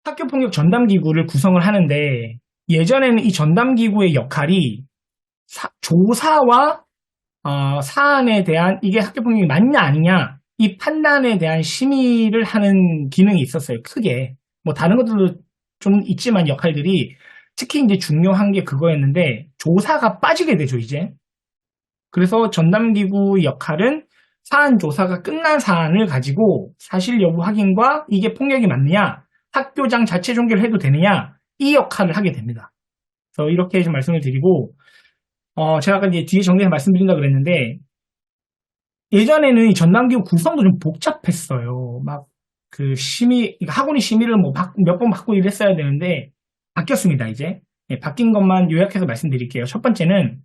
학교폭력 전담기구를 구성을 하는데 예전에는 이 전담기구의 역할이 조사와 사안에 대한 이게 학교폭력이 맞냐 아니냐 이 판단에 대한 심의를 하는 기능이 있었어요. 크게. 뭐 다른 것들도 좀 있지만 역할들이 특히 이제 중요한 게 그거였는데 조사가 빠지게 되죠, 이제. 그래서 전담기구 역할은 사안 조사가 끝난 사안을 가지고 사실 여부 확인과 이게 폭력이 맞느냐, 학교장 자체 종결을 해도 되느냐, 이 역할을 하게 됩니다. 그래서 이렇게 좀 말씀을 드리고, 제가 아까 이제 뒤에 정리해서 말씀드린다 그랬는데, 예전에는 이 전담기구 구성도 좀 복잡했어요. 막, 학원이 심의를 뭐 몇 번 받고 이랬어야 되는데, 바뀌었습니다, 이제. 예, 바뀐 것만 요약해서 말씀드릴게요. 첫 번째는,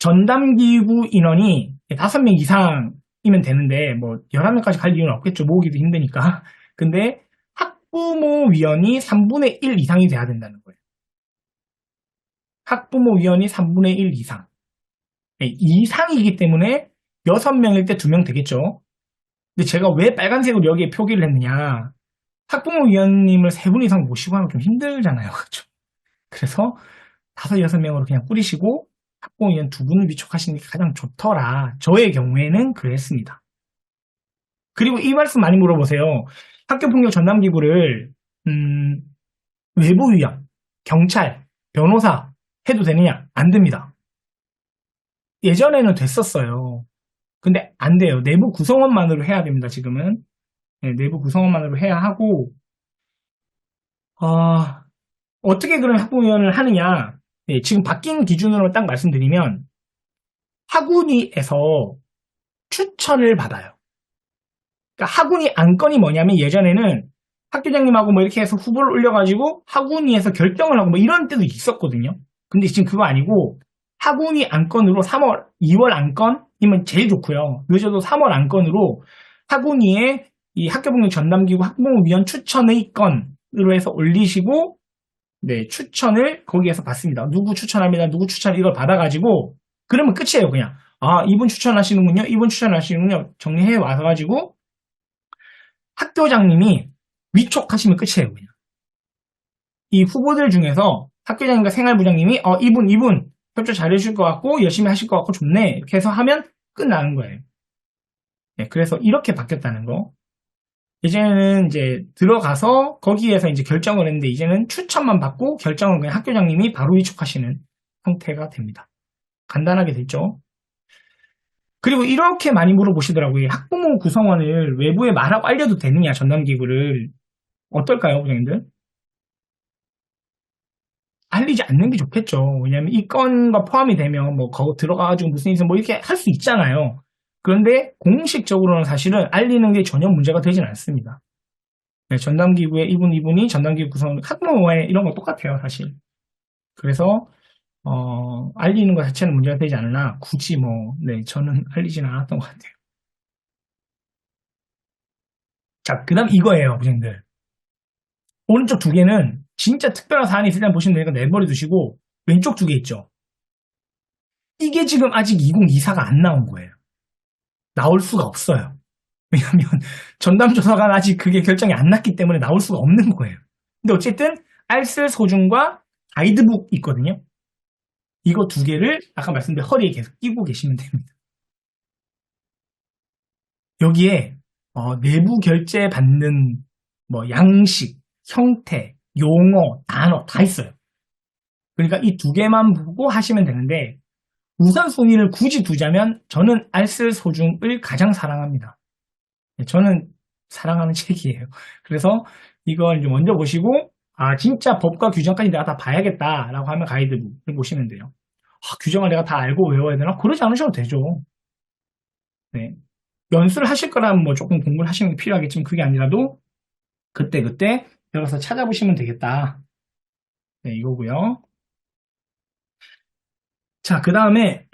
전담기구 인원이 5명 이상이면 되는데, 뭐, 11명까지 갈 이유는 없겠죠. 모으기도 힘드니까. 근데, 학부모위원이 3분의 1 이상이 돼야 된다는 거예요. 학부모위원이 3분의 1 이상. 네, 이상이기 때문에 6명일 때 2명 되겠죠. 근데 제가 왜 빨간색으로 여기에 표기를 했느냐. 학부모위원님을 3분 이상 모시고 하면 좀 힘들잖아요. 그렇죠? 그래서 5, 6명으로 그냥 꾸리시고 학부모위원 2분을 위촉하시는 게 가장 좋더라. 저의 경우에는 그랬습니다. 그리고 이 말씀 많이 물어보세요. 학교폭력 전담기구를 외부위원, 경찰, 변호사 해도 되느냐? 안 됩니다. 예전에는 됐었어요. 근데 안 돼요. 내부 구성원만으로 해야 됩니다, 지금은. 네, 내부 구성원만으로 해야 하고, 어떻게 그럼 학부모위원을 하느냐? 네, 지금 바뀐 기준으로 딱 말씀드리면, 학운위에서 추천을 받아요. 그러니까 학운위 안건이 뭐냐면 예전에는 학교장님하고 뭐 이렇게 해서 후보를 올려가지고 학운위에서 결정을 하고 뭐 이런 때도 있었거든요. 근데 지금 그거 아니고 학운위 안건으로 2월 안건이면 제일 좋고요. 늦어도 3월 안건으로 학운위에 이 학교폭력 전담기구 학부모위원 추천의 건으로 해서 올리시고 네, 추천을 거기에서 받습니다. 누구 추천합니다. 누구 추천 이걸 받아가지고 그러면 끝이에요. 그냥 이분 추천하시는군요. 이분 추천하시는군요. 정리해 와가지고 학교장님이 위촉하시면 끝이에요. 그냥. 이 후보들 중에서 학교장님과 생활부장님이 이분 협조 잘해주실 것 같고 열심히 하실 것 같고 좋네 이렇게 해서 하면 끝나는 거예요. 네, 그래서 이렇게 바뀌었다는 거. 이제는 이제 들어가서 거기에서 이제 결정을 했는데 이제는 추천만 받고 결정은 그냥 학교장님이 바로 위촉하시는 형태가 됩니다. 간단하게 됐죠. 그리고 이렇게 많이 물어보시더라고요. 학부모 구성원을 외부에 말하고 알려도 되느냐 전담기구를. 어떨까요, 부장님들? 알리지 않는 게 좋겠죠. 왜냐하면 이 건과 포함이 되면 뭐 거기 들어가가지고 무슨 일이 뭐 이렇게 할 수 있잖아요. 그런데 공식적으로는 사실은 알리는 게 전혀 문제가 되진 않습니다. 네, 전담기구에 이분이 전담기구 구성, 학부모에 이런 거 똑같아요, 사실. 그래서 알리는 것 자체는 문제가 되지 않으나 굳이 네, 저는 알리지는 않았던 것 같아요. 자, 그 다음 이거예요, 부장님들. 오른쪽 2개는 진짜 특별한 사안이 있을 때 보시면 되니까 내버려 두시고 왼쪽 2개 있죠. 이게 지금 아직 2024가 안 나온 거예요. 나올 수가 없어요. 왜냐하면 전담조사관 아직 그게 결정이 안 났기 때문에 나올 수가 없는 거예요. 근데 어쨌든 알쓸 소중과 가이드북 있거든요. 이거 2개를 아까 말씀드린 허리에 계속 끼고 계시면 됩니다. 여기에 내부 결제 받는 뭐 양식, 형태, 용어, 단어 다 있어요. 그러니까 이 2개만 보고 하시면 되는데 우선순위를 굳이 두자면 저는 알쓸소중을 가장 사랑합니다. 저는 사랑하는 책이에요. 그래서 이걸 이제 먼저 보시고 진짜 법과 규정까지 내가 다 봐야겠다라고 하면 가이드북을 보시면 돼요. 규정을 내가 다 알고 외워야 되나? 그러지 않으셔도 되죠. 네. 연수를 하실 거라면 뭐 조금 공부를 하시는 게 필요하겠지만 그게 아니라도 그때 들어가서 찾아보시면 되겠다. 네, 이거고요. 자, 그 다음에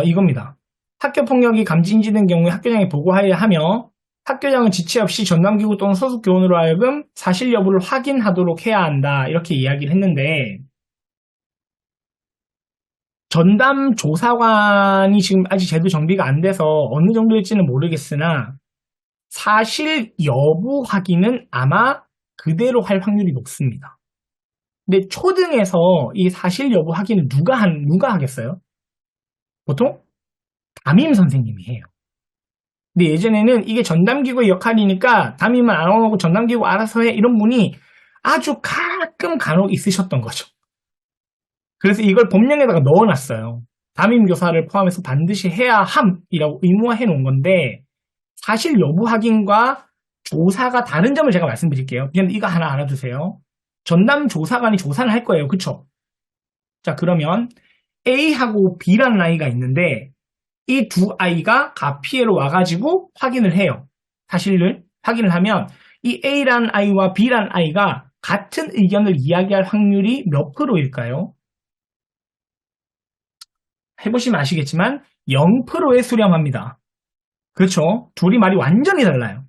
이겁니다. 학교폭력이 감지인지된 경우에 학교장에 보고하여야 하며 학교장은 지체 없이 전담기구 또는 소속 교원으로 하여금 사실 여부를 확인하도록 해야 한다. 이렇게 이야기를 했는데 전담 조사관이 지금 아직 제도 정비가 안 돼서 어느 정도일지는 모르겠으나 사실 여부 확인은 아마 그대로 할 확률이 높습니다. 근데 초등에서 이 사실 여부 확인을 누가 하겠어요? 보통 담임 선생님이 해요. 근데 예전에는 이게 전담기구의 역할이니까 담임은 안 하고 전담기구 알아서 해 이런 분이 아주 가끔 간혹 있으셨던 거죠. 그래서 이걸 법령에다가 넣어놨어요. 담임교사를 포함해서 반드시 해야 함이라고 의무화해 놓은 건데 사실 여부 확인과 조사가 다른 점을 제가 말씀드릴게요. 그냥 이거 하나 알아두세요. 전담 조사관이 조사를 할 거예요. 그쵸? 자, 그러면 A하고 B라는 아이가 있는데 이 두 아이가 가피에로 와가지고 확인을 해요. 사실을 확인을 하면 이 A라는 아이와 B라는 아이가 같은 의견을 이야기할 확률이 몇 프로일까요? 해보시면 아시겠지만 0%에 수렴합니다. 그렇죠? 둘이 말이 완전히 달라요.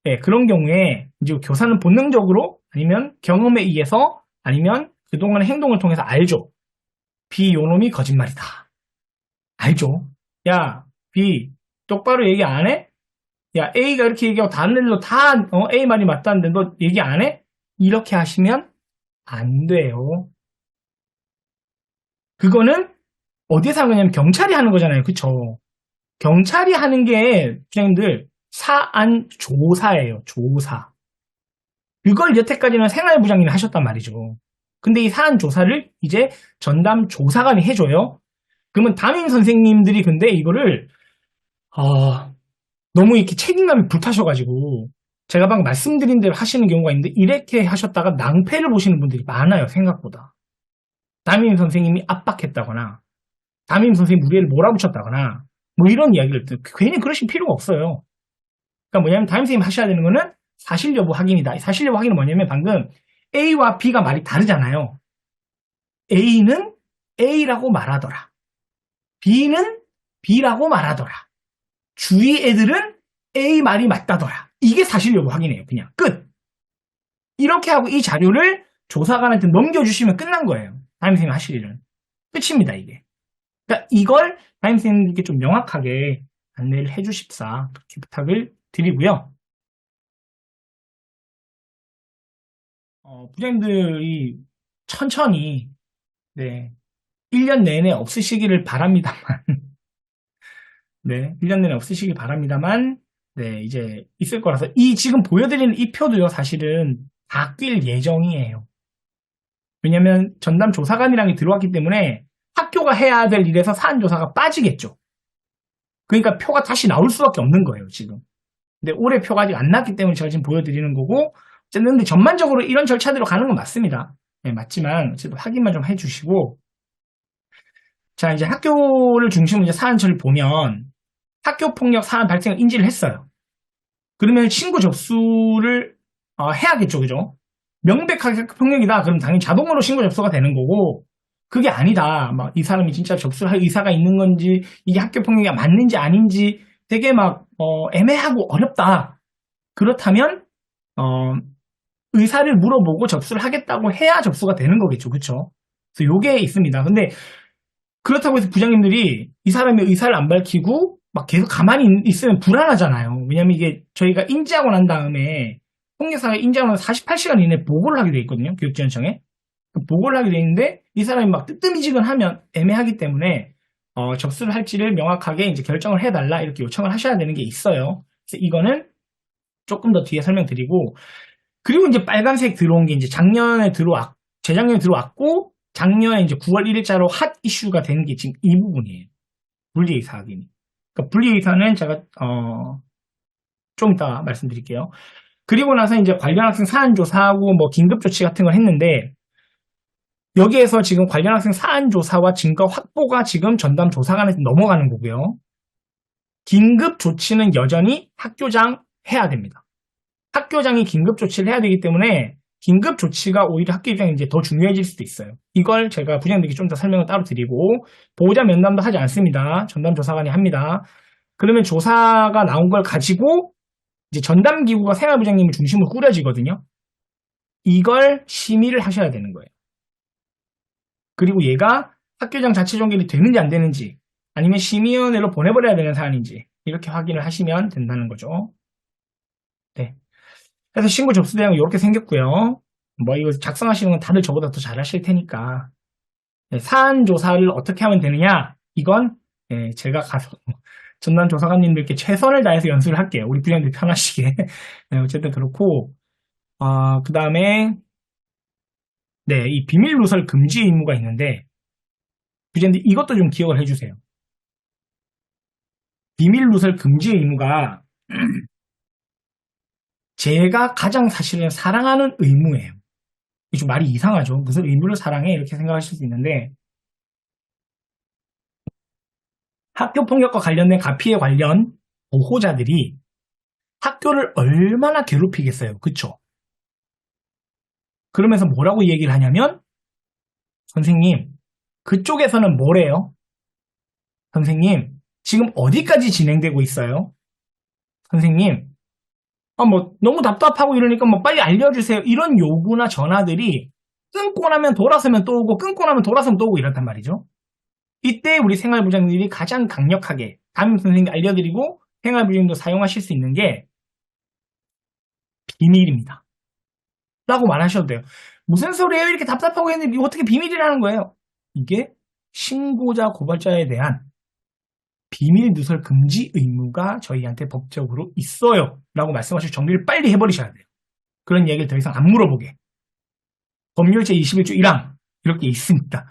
네, 그런 경우에 이제 교사는 본능적으로 아니면 경험에 의해서 아니면 그동안의 행동을 통해서 알죠. B 요놈이 거짓말이다. 알죠. 야, B 똑바로 얘기 안 해? 야, A가 이렇게 얘기하고 다른 애들도 다 A 말이 맞다는데 너 얘기 안 해? 이렇게 하시면 안 돼요. 그거는 어디에서 하는 거냐면 경찰이 하는 거잖아요. 그쵸? 경찰이 하는 게 부장님들 사안 조사예요. 조사. 그걸 여태까지는 생활부장님이 하셨단 말이죠. 근데 이 사안 조사를 이제 전담 조사관이 해줘요. 그러면 담임 선생님들이 근데 이거를 너무 이렇게 책임감이 불타셔가지고 제가 방금 말씀드린 대로 하시는 경우가 있는데 이렇게 하셨다가 낭패를 보시는 분들이 많아요. 생각보다. 담임 선생님이 압박했다거나 담임 선생님 우리 애를 몰아붙였다거나 뭐 이런 이야기를 괜히 그러실 필요가 없어요. 그러니까 뭐냐면 담임 선생님 하셔야 되는 거는 사실 여부 확인이다. 사실 여부 확인은 뭐냐면 방금 A와 B가 말이 다르잖아요. A는 A라고 말하더라. B는 B라고 말하더라. 주위 애들은 A 말이 맞다더라. 이게 사실 여부 확인이에요. 그냥 끝. 이렇게 하고 이 자료를 조사관한테 넘겨주시면 끝난 거예요. 담임 선생님 하실 일은. 끝입니다. 이게. 그러니까 이걸 담임 선생님께 좀 명확하게 안내를 해주십사 그렇게 부탁을 드리고요. 부장님들이 천천히 네, 1년 내내 없으시기를 바랍니다만 네, 1년 내내 없으시기 바랍니다만 네, 이제 있을 거라서 이 지금 보여드리는 이 표도요 사실은 바뀔 예정이에요. 왜냐면 전담 조사관이랑이 들어왔기 때문에 학교가 해야 될 일에서 사안조사가 빠지겠죠. 그러니까 표가 다시 나올 수밖에 없는 거예요 지금. 근데 올해 표가 아직 안 났기 때문에 제가 지금 보여드리는 거고 어쨌든 근데 전반적으로 이런 절차대로 가는 건 맞습니다. 네, 맞지만 어쨌든 확인만 좀 해주시고 자 이제 학교를 중심으로 이제 사안처를 보면 학교폭력 사안 발생을 인지를 했어요. 그러면 신고 접수를 해야겠죠, 그죠? 명백하게 학교폭력이다. 그럼 당연히 자동으로 신고 접수가 되는 거고 그게 아니다. 막 이 사람이 진짜 접수를 할 의사가 있는 건지 이게 학교폭력이 맞는지 아닌지 되게 막 애매하고 어렵다. 그렇다면 의사를 물어보고 접수를 하겠다고 해야 접수가 되는 거겠죠, 그렇죠? 그래서 요게 있습니다. 근데 그렇다고 해서 부장님들이 이 사람의 의사를 안 밝히고 막 계속 가만히 있으면 불안하잖아요. 왜냐면 이게 저희가 인지하고 난 다음에 폭력사가 인지하고 나서 48시간 이내에 보고를 하게 돼 있거든요. 교육지원청에. 보고를 하게 돼 있는데 이 사람이 막 뜨뜨미지근하면 애매하기 때문에 접수를 할지를 명확하게 이제 결정을 해달라 이렇게 요청을 하셔야 되는 게 있어요. 그래서 이거는 조금 더 뒤에 설명드리고 그리고 이제 빨간색 들어온 게 이제 재작년에 들어왔고 작년에 이제 9월 1일자로 핫 이슈가 된 게 지금 이 부분이에요. 분리의사 확인이. 그러니까 분리의사는 제가 좀 이따 말씀드릴게요. 그리고 나서 이제 관련 학생 사안 조사하고 뭐 긴급 조치 같은 걸 했는데 여기에서 지금 관련 학생 사안 조사와 증거 확보가 지금 전담 조사관한테 넘어가는 거고요. 긴급 조치는 여전히 학교장 해야 됩니다. 학교장이 긴급 조치를 해야 되기 때문에 긴급 조치가 오히려 학교 입장에 이제 더 중요해질 수도 있어요. 이걸 제가 부장님께 좀 더 설명을 따로 드리고 보호자 면담도 하지 않습니다. 전담 조사관이 합니다. 그러면 조사가 나온 걸 가지고 이제 전담 기구가 생활부장님을 중심으로 꾸려지거든요. 이걸 심의를 하셔야 되는 거예요. 그리고 얘가 학교장 자체 종결이 되는지 안 되는지 아니면 심의위원회로 보내버려야 되는 사안인지 이렇게 확인을 하시면 된다는 거죠. 네. 그래서 신고 접수 대상이 이렇게 생겼고요. 뭐 이거 작성하시는 건 다들 저보다 더 잘하실 테니까. 네, 사안 조사를 어떻게 하면 되느냐? 이건 제가 가서 전남 조사관님들께 최선을 다해서 연수를 할게요. 우리 부장님들 편하시게. 네, 어쨌든 그렇고 그 다음에 네, 이 비밀 누설 금지 의무가 있는데 부장님들 이것도 좀 기억을 해주세요. 비밀 누설 금지 의무가 제가 가장 사실은 사랑하는 의무예요. 이게 좀 말이 이상하죠. 무슨 의무를 사랑해? 이렇게 생각하실 수 있는데 학교 폭력과 관련된 가피에 관련 보호자들이 학교를 얼마나 괴롭히겠어요. 그쵸? 그러면서 뭐라고 얘기를 하냐면 선생님, 그쪽에서는 뭐래요? 선생님, 지금 어디까지 진행되고 있어요? 선생님, 뭐 너무 답답하고 이러니까 뭐 빨리 알려주세요. 이런 요구나 전화들이 끊고 나면 돌아서면 또 오고 끊고 나면 돌아서면 또 오고 이렇단 말이죠. 이때 우리 생활부장님들이 가장 강력하게 담임 선생님께 알려드리고 생활부장님도 사용하실 수 있는 게 비밀입니다. 라고 말하셔도 돼요. 무슨 소리예요? 이렇게 답답하고 했는데 이거 어떻게 비밀이라는 거예요? 이게 신고자 고발자에 대한 비밀 누설 금지 의무가 저희한테 법적으로 있어요. 라고 말씀하시고 정리를 빨리 해버리셔야 돼요. 그런 얘기를 더 이상 안 물어보게. 법률 제21조 1항 이렇게 있습니다.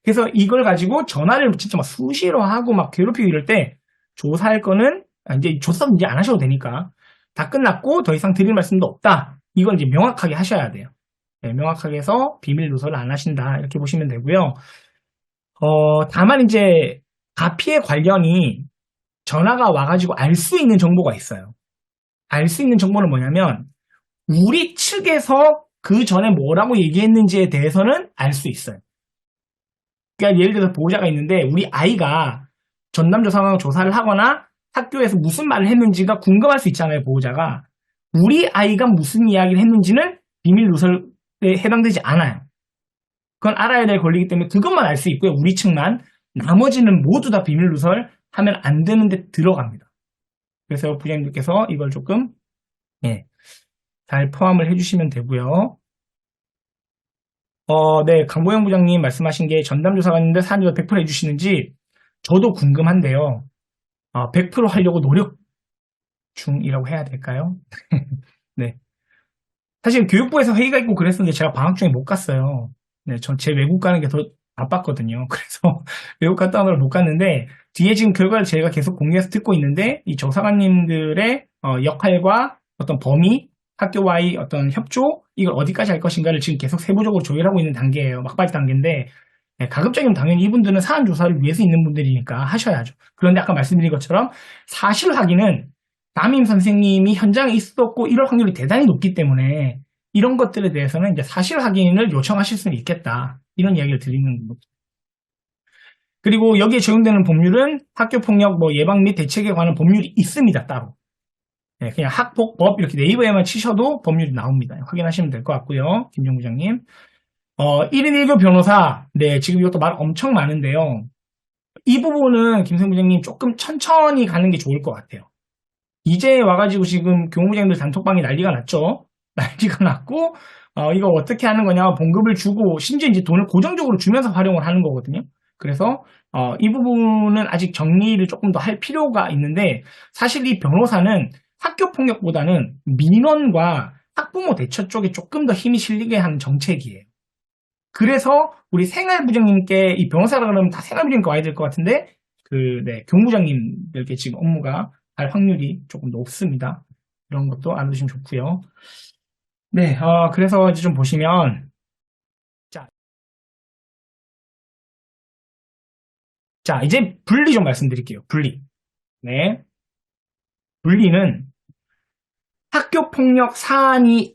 그래서 이걸 가지고 전화를 진짜 막 수시로 하고 막 괴롭히고 이럴 때 조사할 거는 이제 조사는 이제 안 하셔도 되니까 다 끝났고 더 이상 드릴 말씀도 없다. 이건 이제 명확하게 하셔야 돼요. 네, 명확하게 해서 비밀 누설을 안 하신다. 이렇게 보시면 되고요. 다만 이제 가피의 관련이 전화가 와가지고 알 수 있는 정보가 있어요. 알 수 있는 정보는 뭐냐면 우리 측에서 그 전에 뭐라고 얘기했는지에 대해서는 알 수 있어요. 그러니까 예를 들어서 보호자가 있는데 우리 아이가 전남조 상황 조사를 하거나 학교에서 무슨 말을 했는지가 궁금할 수 있잖아요, 보호자가. 우리 아이가 무슨 이야기를 했는지는 비밀 누설에 해당되지 않아요. 그건 알아야 될 권리이기 때문에 그것만 알 수 있고요, 우리 측만. 나머지는 모두 다 비밀 누설 하면 안 되는데 들어갑니다. 그래서 부장님들께서 이걸 조금 잘 포함을 해주시면 되고요. 네, 강보영 부장님 말씀하신 게 전담조사관님들 사안조사 100% 해주시는지 저도 궁금한데요. 100% 하려고 노력 중이라고 해야 될까요? 네. 사실 교육부에서 회의가 있고 그랬었는데 제가 방학 중에 못 갔어요. 네, 제 외국 가는 게 더 바빴거든요. 그래서 외국 갔다 오느라 못 갔는데 뒤에 지금 결과를 제가 계속 공유해서 듣고 있는데 이 조사관님들의 역할과 어떤 범위, 학교와의 어떤 협조 이걸 어디까지 할 것인가를 지금 계속 세부적으로 조율하고 있는 단계예요. 막바지 단계인데 가급적이면 당연히 이분들은 사안 조사를 위해서 있는 분들이니까 하셔야죠. 그런데 아까 말씀드린 것처럼 사실 확인은 담임 선생님이 현장에 있었고 이럴 확률이 대단히 높기 때문에 이런 것들에 대해서는 이제 사실 확인을 요청하실 수는 있겠다. 이런 이야기를 드리는 겁니다. 그리고 여기에 적용되는 법률은 학교폭력 예방 및 대책에 관한 법률이 있습니다. 따로. 네, 그냥 학폭법 이렇게 네이버에만 치셔도 법률이 나옵니다. 확인하시면 될 것 같고요. 김종 부장님. 1인 1교 변호사. 네, 지금 이것도 말 엄청 많은데요. 이 부분은 김성 부장님 조금 천천히 가는 게 좋을 것 같아요. 이제 와가지고 지금 교무부장님들 단톡방이 난리가 났죠. 난리가 났고 이거 어떻게 하는 거냐 봉급을 주고 심지어 이제 돈을 고정적으로 주면서 활용을 하는 거거든요. 그래서 이 부분은 아직 정리를 조금 더 할 필요가 있는데 사실 이 변호사는 학교폭력보다는 민원과 학부모 대처 쪽에 조금 더 힘이 실리게 하는 정책이에요. 그래서 우리 생활부장님께 이 변호사라 그러면 다 생활부장님께 와야 될 것 같은데 교무부장님들께 지금 업무가 갈 확률이 조금 높습니다. 이런 것도 알아두시면 좋고요. 네, 그래서 이제 좀 보시면 자, 이제 분리 좀 말씀드릴게요. 분리. 네. 분리는 학교폭력 사안이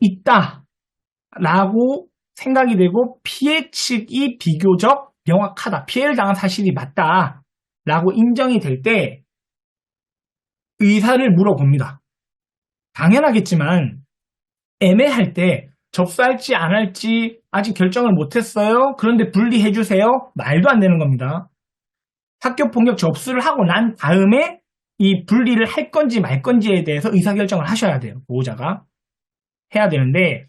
있다라고 생각이 되고 피해 측이 비교적 명확하다. 피해를 당한 사실이 맞다라고 인정이 될 때 의사를 물어봅니다. 당연하겠지만 애매할 때 접수할지 안 할지 아직 결정을 못했어요. 그런데 분리해주세요. 말도 안 되는 겁니다. 학교폭력 접수를 하고 난 다음에 이 분리를 할 건지 말 건지에 대해서 의사결정을 하셔야 돼요. 보호자가. 해야 되는데,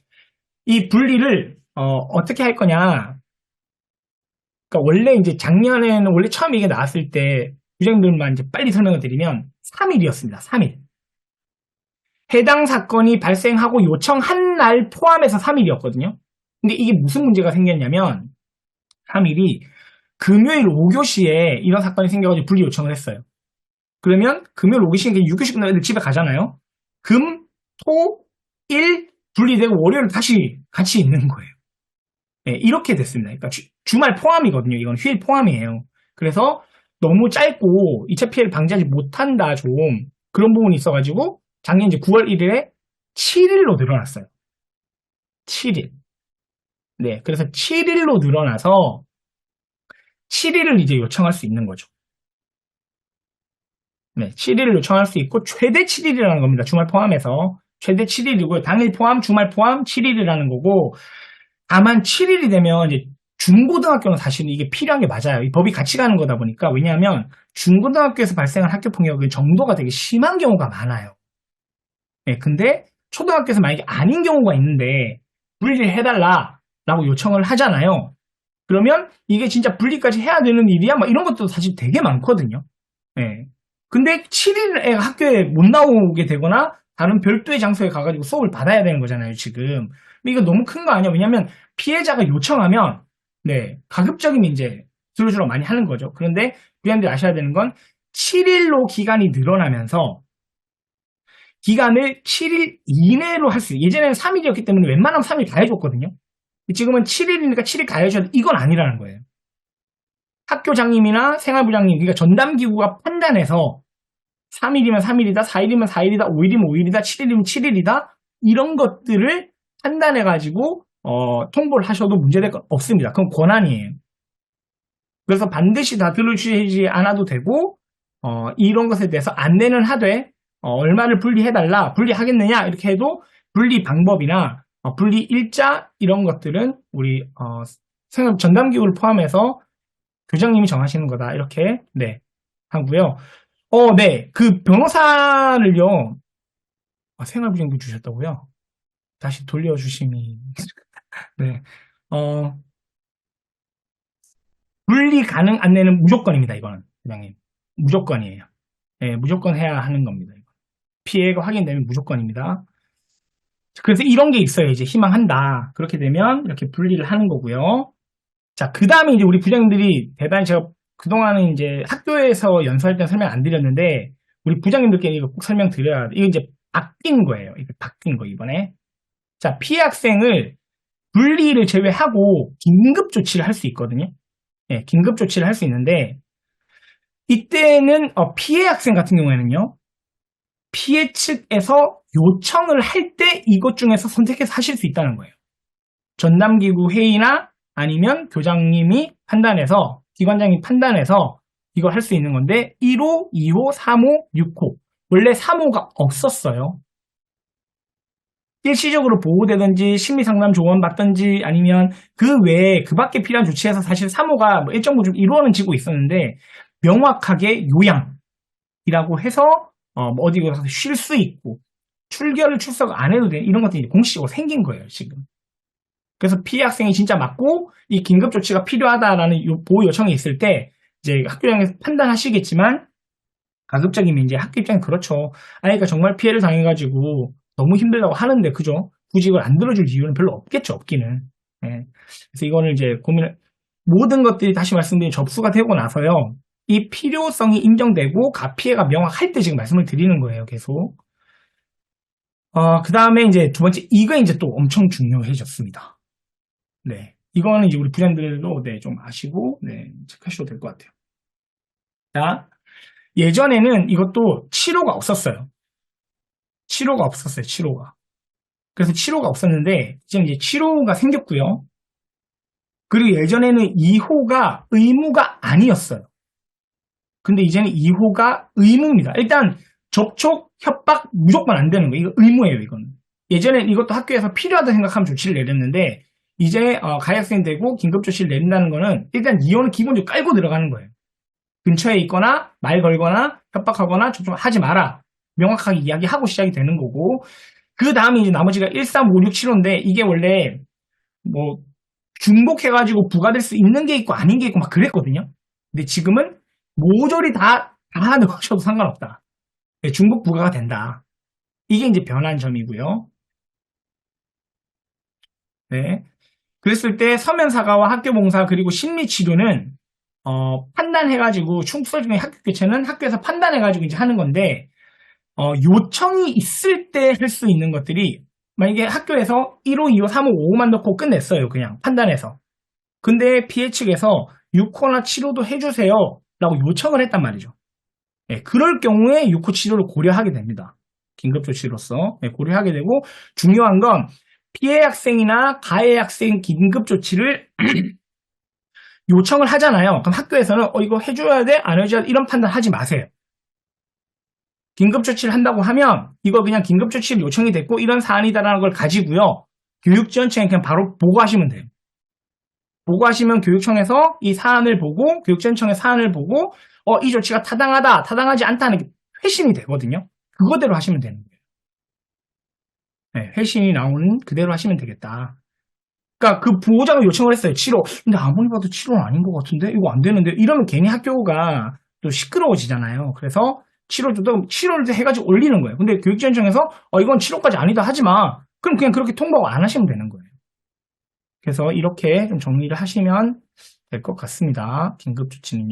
이 분리를, 어떻게 할 거냐. 그러니까 원래 이제 작년에는 원래 처음 이게 나왔을 때, 부장님들만 이제 빨리 설명을 드리면, 3일이었습니다. 3일. 해당 사건이 발생하고 요청한 날 포함해서 3일이었거든요. 근데 이게 무슨 문제가 생겼냐면, 3일이 금요일 5교시에 이런 사건이 생겨가지고 분리 요청을 했어요. 그러면 금요일 5교시에 6교시 끝나면 애들 집에 가잖아요. 금, 토, 일 분리되고 월요일 다시 같이 있는 거예요. 네, 이렇게 됐습니다. 그러니까 주말 포함이거든요. 이건 휴일 포함이에요. 그래서 너무 짧고 2차 피해를 방지하지 못한다 좀 그런 부분이 있어가지고 작년 이제 9월 1일에 7일로 늘어났어요. 7일. 네, 그래서 7일로 늘어나서 7일을 이제 요청할 수 있는 거죠. 네, 7일을 요청할 수 있고 최대 7일이라는 겁니다. 주말 포함해서. 최대 7일이고요. 당일 포함, 주말 포함 7일이라는 거고 다만 7일이 되면 이제 중고등학교는 사실은 이게 필요한 게 맞아요. 이 법이 같이 가는 거다 보니까 왜냐하면 중고등학교에서 발생한 학교폭력의 정도가 되게 심한 경우가 많아요. 네, 근데 초등학교에서 만약에 아닌 경우가 있는데 분리를 해달라라고 요청을 하잖아요. 그러면 이게 진짜 분리까지 해야 되는 일이야? 막 이런 것도 사실 되게 많거든요. 네. 근데 7일 애가 학교에 못 나오게 되거나 다른 별도의 장소에 가가지고 수업을 받아야 되는 거잖아요, 지금. 근데 이거 너무 큰 거 아니야? 왜냐면 피해자가 요청하면, 네, 가급적이면 이제 주로주로 많이 하는 거죠. 그런데 부모님들이 아셔야 되는 건 7일로 기간이 늘어나면서 기간을 7일 이내로 할 수 있어요. 예전에는 3일이었기 때문에 웬만하면 3일 다 해줬거든요. 지금은 7일이니까 7일 다 해줘야 돼. 이건 아니라는 거예요. 학교장님이나 생활부장님, 그러니까 전담기구가 판단해서 3일이면 3일이다, 4일이면 4일이다, 5일이면 5일이다, 7일이면 7일이다, 이런 것들을 판단해가지고, 통보를 하셔도 문제될 건 없습니다. 그건 권한이에요. 그래서 반드시 다 들어주시지 않아도 되고, 이런 것에 대해서 안내는 하되, 얼마를 분리해달라, 분리하겠느냐, 이렇게 해도 분리 방법이나, 분리 일자, 이런 것들은 우리, 전담기구를 포함해서 교장님이 정하시는 거다. 이렇게, 네, 하고요. 네. 그 변호사를요, 생활부정부 주셨다고요? 다시 돌려주심이, 네. 분리 가능 안내는 무조건입니다, 이거는. 부장님. 무조건이에요. 네, 무조건 해야 하는 겁니다. 피해가 확인되면 무조건입니다. 그래서 이런 게 있어요. 이제 희망한다. 그렇게 되면 이렇게 분리를 하는 거고요. 자, 그 다음에 이제 우리 부장님들이 대단히 제가 그동안은 이제 학교에서 연수할 때는 설명 안 드렸는데, 우리 부장님들께 이거 꼭 설명드려야 돼. 이거 이제 바뀐 거예요. 이거 바뀐 거, 이번에. 자, 피해 학생을 분리를 제외하고 긴급 조치를 할 수 있거든요. 예, 긴급 조치를 할 수 있는데, 이때는, 피해 학생 같은 경우에는요, 피해 측에서 요청을 할 때 이것 중에서 선택해서 하실 수 있다는 거예요. 전담기구 회의나 아니면 교장님이 판단해서, 기관장이 판단해서 이걸 할 수 있는 건데 1호, 2호, 3호, 6호 원래 3호가 없었어요. 일시적으로 보호되든지 심리상담 조언 받든지 아니면 그 외에 그 밖에 필요한 조치에서 사실 3호가 뭐 일정 부분 좀 이루어지고 있었는데 명확하게 요양이라고 해서 뭐 어디 가서 쉴 수 있고 출결을 출석 안 해도 돼 이런 것들이 공식적으로 생긴 거예요 지금. 그래서 피해 학생이 진짜 맞고 이 긴급 조치가 필요하다라는 보호 요청이 있을 때 이제 학교장에서 판단하시겠지만 가급적이면 이제 학교 입장에 그렇죠. 아니 그러니까 정말 피해를 당해가지고 너무 힘들다고 하는데 그죠? 굳이 이걸 안 들어줄 이유는 별로 없겠죠. 없기는. 예. 그래서 이거는 이제 모든 것들이 다시 말씀드린 접수가 되고 나서요. 이 필요성이 인정되고 가피해가 명확할 때 지금 말씀을 드리는 거예요. 계속. 그 다음에 이제 두 번째 이거 이제 또 엄청 중요해졌습니다. 네. 이거는 이제 우리 부장들도 네, 좀 아시고 네, 체크하셔도 될 것 같아요. 자, 예전에는 이것도 치료가 없었어요. 치료가 없었어요. 치료가. 그래서 치료가 없었는데 이제 치료가 생겼고요. 그리고 예전에는 2호가 의무가 아니었어요. 근데 이제는 2호가 의무입니다. 일단 접촉, 협박 무조건 안 되는 거예요. 이거 의무예요. 이거는. 예전에 이것도 학교에서 필요하다 생각하면 조치를 내렸는데 이제 가해학생이 되고 긴급조치를 내린다는 거는 일단 2호는 기본적으로 깔고 들어가는 거예요. 근처에 있거나 말 걸거나 협박하거나 접촉하지 마라. 명확하게 이야기하고 시작이 되는 거고 그 다음에 이제 나머지가 1, 3, 5, 6, 7호인데 이게 원래 뭐 중복해가지고 부과될 수 있는 게 있고 아닌 게 있고 막 그랬거든요. 근데 지금은 모조리 다 넣으셔도 상관없다. 네, 중복 부과가 된다. 이게 이제 변한 점이고요. 네. 그랬을 때 서면사과와 학교봉사 그리고 심리치료는 판단해가지고 충수설 중에 학교 교체는 학교에서 판단해가지고 이제 하는 건데 요청이 있을 때 할 수 있는 것들이 만약에 학교에서 1호, 2호, 3호, 5호만 넣고 끝냈어요. 그냥 판단해서. 근데 피해 측에서 6호나 7호도 해주세요. 라고 요청을 했단 말이죠. 네, 그럴 경우에 6호 치료를 고려하게 됩니다. 긴급조치로서 고려하게 되고 중요한 건 피해 학생이나 가해 학생 긴급조치를 요청을 하잖아요. 그럼 학교에서는 이거 해줘야 돼? 안 해줘야 돼? 이런 판단 하지 마세요. 긴급조치를 한다고 하면 이거 그냥 긴급조치를 요청이 됐고 이런 사안이다라는 걸 가지고요. 교육지원청에 그냥 바로 보고하시면 돼요. 보고하시면 교육청에서 이 사안을 보고 교육지원청의 사안을 보고 이 조치가 타당하다, 타당하지 않다는 게 회신이 되거든요. 그거대로 하시면 되는 거예요. 네, 회신이 나오는 그대로 하시면 되겠다. 그러니까 그 보호자가 요청을 했어요. 7호. 근데 아무리 봐도 7호는 아닌 것 같은데 이거 안 되는데 이러면 괜히 학교가 또 시끄러워지잖아요. 그래서 7호를 해가지고 올리는 거예요. 근데 교육지원청에서 이건 7호까지 아니다 하지 마. 그럼 그냥 그렇게 통보 안 하시면 되는 거예요. 그래서 이렇게 좀 정리를 하시면 될 것 같습니다. 긴급조치는요.